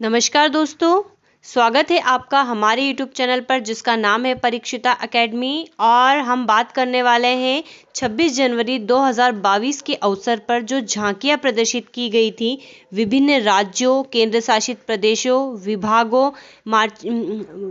नमस्कार दोस्तों, स्वागत है आपका हमारे यूट्यूब चैनल पर जिसका नाम है परीक्षिता एकेडमी। और हम बात करने वाले हैं 26 जनवरी 2022 के अवसर पर जो झांकियां प्रदर्शित की गई थी विभिन्न राज्यों, केंद्र शासित प्रदेशों, विभागों,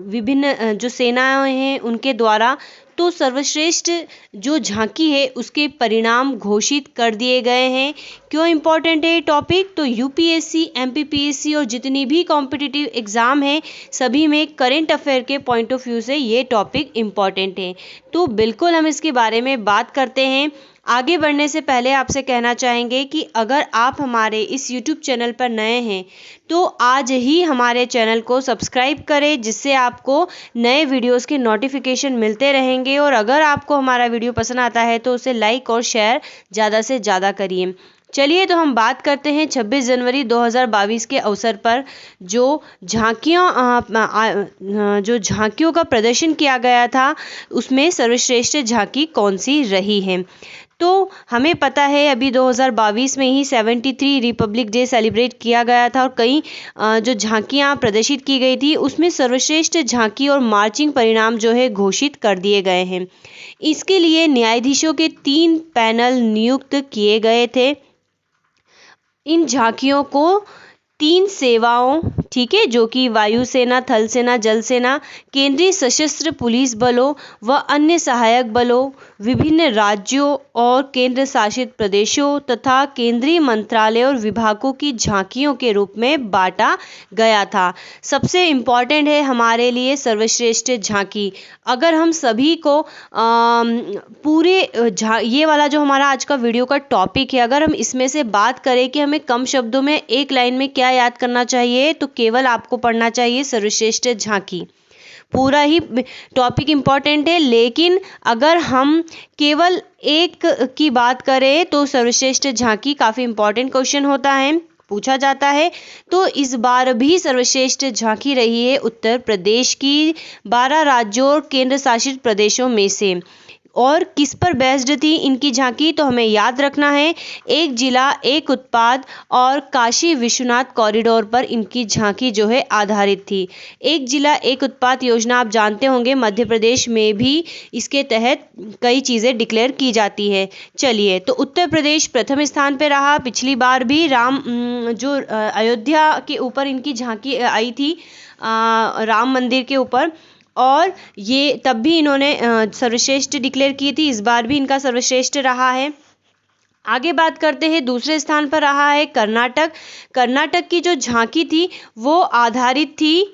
विभिन्न जो सेनाएं हैं उनके द्वारा। तो सर्वश्रेष्ठ जो झांकी है उसके परिणाम घोषित कर दिए गए हैं। क्यों इम्पोर्टेंट है ये टॉपिक? तो यूपीएससी, एमपीपीएससी और जितनी भी कॉम्पिटिटिव एग्ज़ाम है सभी में करेंट अफेयर के पॉइंट ऑफ व्यू से ये टॉपिक इम्पॉर्टेंट है। तो बिल्कुल हम इसके बारे में बात करते हैं। आगे बढ़ने से पहले आपसे कहना चाहेंगे कि अगर आप हमारे इस यूट्यूब चैनल पर नए हैं तो आज ही हमारे चैनल को सब्सक्राइब करें, जिससे आपको नए वीडियोस के नोटिफिकेशन मिलते रहेंगे। और अगर आपको हमारा वीडियो पसंद आता है तो उसे लाइक और शेयर ज़्यादा से ज़्यादा करिए। चलिए तो हम बात करते हैं 26 जनवरी 2022 के अवसर पर जो झांकियों का प्रदर्शन किया गया था उसमें सर्वश्रेष्ठ झांकी कौन सी रही है। तो हमें पता है अभी 2022 में ही 73 रिपब्लिक डे सेलिब्रेट किया गया था और कई जो झांकियां प्रदर्शित की गई थी उसमें सर्वश्रेष्ठ झांकी और मार्चिंग परिणाम जो है घोषित कर दिए गए हैं। इसके लिए न्यायाधीशों के 3 पैनल नियुक्त किए गए थे। इन झांकियों को 3 सेवाओं, ठीक है, जो कि वायुसेना, थल सेना, जल सेना, केंद्रीय सशस्त्र पुलिस बलों व अन्य सहायक बलों, विभिन्न राज्यों और केंद्र शासित प्रदेशों तथा केंद्रीय मंत्रालय और विभागों की झांकियों के रूप में बांटा गया था। सबसे इम्पॉर्टेंट है हमारे लिए सर्वश्रेष्ठ झांकी। अगर हम सभी को ये वाला जो हमारा आज का वीडियो का टॉपिक है, अगर हम इसमें से बात करें कि हमें कम शब्दों में एक लाइन में क्या याद करना चाहिए, तो केवल आपको पढ़ना चाहिए सर्वश्रेष्ठ झांकी। पूरा ही टॉपिक इम्पॉर्टेंट है, लेकिन अगर हम केवल एक की बात करें तो सर्वश्रेष्ठ झांकी काफ़ी इम्पॉर्टेंट क्वेश्चन होता है, पूछा जाता है। तो इस बार भी सर्वश्रेष्ठ झांकी रही है उत्तर प्रदेश की 12 राज्यों और केंद्र शासित प्रदेशों में से। और किस पर बेस्ड थी इनकी झांकी? तो हमें याद रखना है एक जिला एक उत्पाद और काशी विश्वनाथ कॉरिडोर पर इनकी झांकी जो है आधारित थी। एक जिला एक उत्पाद योजना आप जानते होंगे, मध्य प्रदेश में भी इसके तहत कई चीज़ें डिक्लेयर की जाती है। चलिए, तो उत्तर प्रदेश प्रथम स्थान पर रहा। पिछली बार भी अयोध्या के ऊपर इनकी झांकी आई थी, राम मंदिर के ऊपर, और ये तब भी इन्होंने सर्वश्रेष्ठ डिक्लेयर की थी। इस बार भी इनका सर्वश्रेष्ठ रहा है। आगे बात करते हैं, दूसरे स्थान पर रहा है कर्नाटक। कर्नाटक की जो झांकी थी वो आधारित थी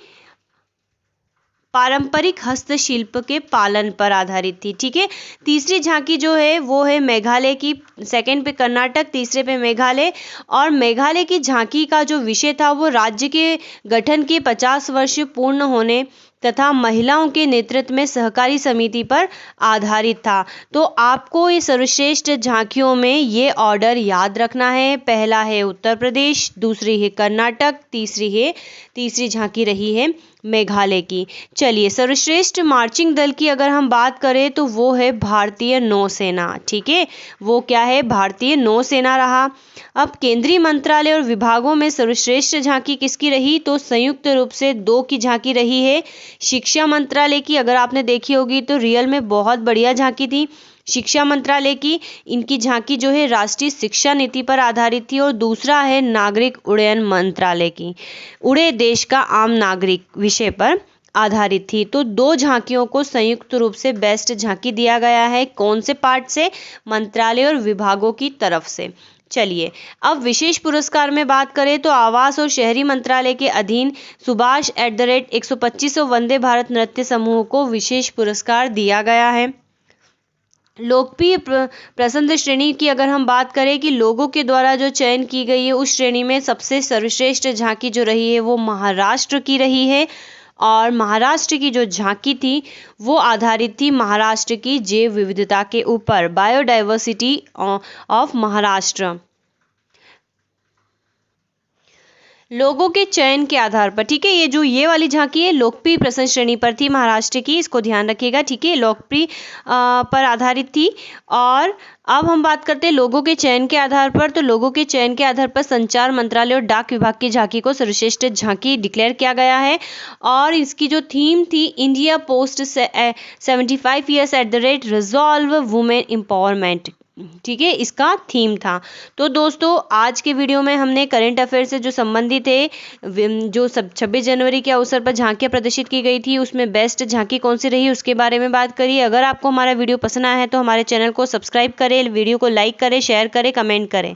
पारंपरिक हस्तशिल्प के पालन पर आधारित थी, ठीक है। तीसरी झांकी जो है वो है मेघालय की। सेकंड पे कर्नाटक, तीसरे पे मेघालय। और मेघालय की झांकी का जो विषय था वो राज्य के गठन के 50 वर्ष पूर्ण होने तथा महिलाओं के नेतृत्व में सहकारी समिति पर आधारित था। तो आपको ये सर्वश्रेष्ठ झांकियों में ये ऑर्डर याद रखना है। पहला है उत्तर प्रदेश, दूसरी है कर्नाटक, तीसरी झांकी रही है मेघालय की। चलिए, सर्वश्रेष्ठ मार्चिंग दल की अगर हम बात करें तो वो है भारतीय नौसेना, ठीक है। वो क्या है? भारतीय नौसेना रहा। अब केंद्रीय मंत्रालय और विभागों में सर्वश्रेष्ठ झांकी किसकी रही? तो संयुक्त रूप से 2 की झांकी रही है। शिक्षा मंत्रालय की अगर आपने देखी होगी तो रियल में बहुत बढ़िया झांकी थी शिक्षा मंत्रालय की। इनकी झांकी जो है राष्ट्रीय शिक्षा नीति पर आधारित थी। और दूसरा है नागरिक उड्डयन मंत्रालय की, उड़े देश का आम नागरिक विषय पर आधारित थी। तो 2 झांकियों को संयुक्त रूप से बेस्ट झांकी दिया गया है। कौन से पार्ट से? मंत्रालय और विभागों की तरफ से। चलिए, अब विशेष पुरस्कार में बात करें तो आवास और शहरी मंत्रालय के अधीन सुभाष @125 वंदे भारत नृत्य समूह को विशेष पुरस्कार दिया गया है। लोकप्रिय प्रसंद श्रेणी की अगर हम बात करें कि लोगों के द्वारा जो चयन की गई है उस श्रेणी में सबसे सर्वश्रेष्ठ झांकी जो रही है वो महाराष्ट्र की रही है। और महाराष्ट्र की जो झांकी थी वो आधारित थी महाराष्ट्र की जैव विविधता के ऊपर, बायोडाइवर्सिटी ऑफ महाराष्ट्र। लोगों के चयन के आधार पर, ठीक है। ये वाली झांकी है लोकप्रिय प्रश्न श्रेणी पर थी महाराष्ट्र की, इसको ध्यान रखिएगा, ठीक है। लोकप्रिय पर आधारित थी। और अब हम बात करते हैं लोगों के चयन के आधार पर। तो लोगों के चयन के आधार पर संचार मंत्रालय और डाक विभाग की झांकी को सर्वश्रेष्ठ झांकी डिक्लेयर किया गया है। और इसकी जो थीम थी, India post 75 years at the rate resolve women empowerment, ठीक है, इसका थीम था। तो दोस्तों आज के वीडियो में हमने करंट अफेयर से जो संबंधित है, जो 26 जनवरी के अवसर पर झांकियां प्रदर्शित की गई थी, उसमें बेस्ट झांकी कौन सी रही उसके बारे में बात करी। अगर आपको हमारा वीडियो पसंद आया है तो हमारे चैनल को सब्सक्राइब करें, वीडियो को लाइक करें, शेयर करें, कमेंट करें।